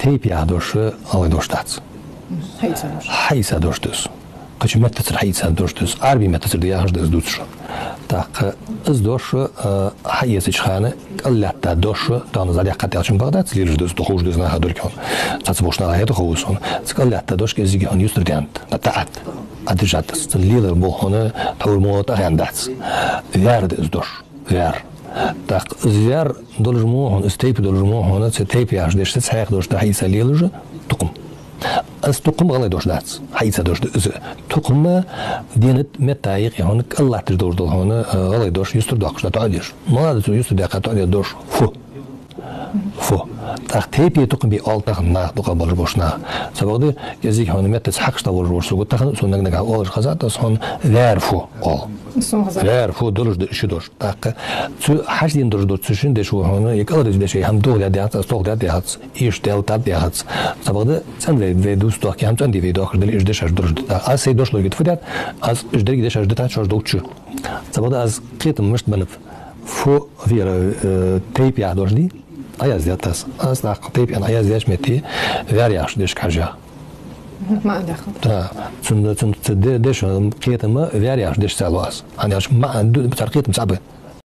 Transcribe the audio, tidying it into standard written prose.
تيب يعدوش الله دوشتات حيث دوشتوس قش متتصل حيث دوشتوس عربي متتصل ديا هرد دوتش تاق از دوش حيث خانه الله تا دوش دان زادي قطعشن بغداد ليرج دوس تخوش دوس نه هدور كون تص بوشنا هيت خوسون الله تا دوش كزيگ هن يستر ديانت تاعت ادجات ليلر بو هنا تور موت هندات يارد از دوش يار так зяр должен стейп должен стейп яж деш цех дош да хайса лилж тукум аз тукум гала дош дац хайса дош тукум денет метаик ян аллах тир дош дол хона гала дош юстр дакш да адиш молодец юстр да ката дош фу так тейпи тукум би алтах на дука бол бошна сабагды язик хона метец хакшта бол бошсу гутахан соннаг нага олж хазата сон верфу ол لا فو دولش دش دوش تاق تو حاج دين دوش دوش شين دش هو هنا يقدر يدش هم دول يا هات استوق يا هات ايش دل تاب يا هات سبقده سند في دوست دوك هم تندي في دوك دل ايش دش دوش از سي دوش لو يتفدات از ايش دل يدش دتا شوش دوكچu سبقده از قيتم مش بنف فو فير تيب يا دوش دي اياز ياتس از لا تيب انا اياز ياش متي فيرياش دش كاجا ما دخل. ترى دش قيتم فيرياش دش سالواس أنا ما عنده بترقية مسابقة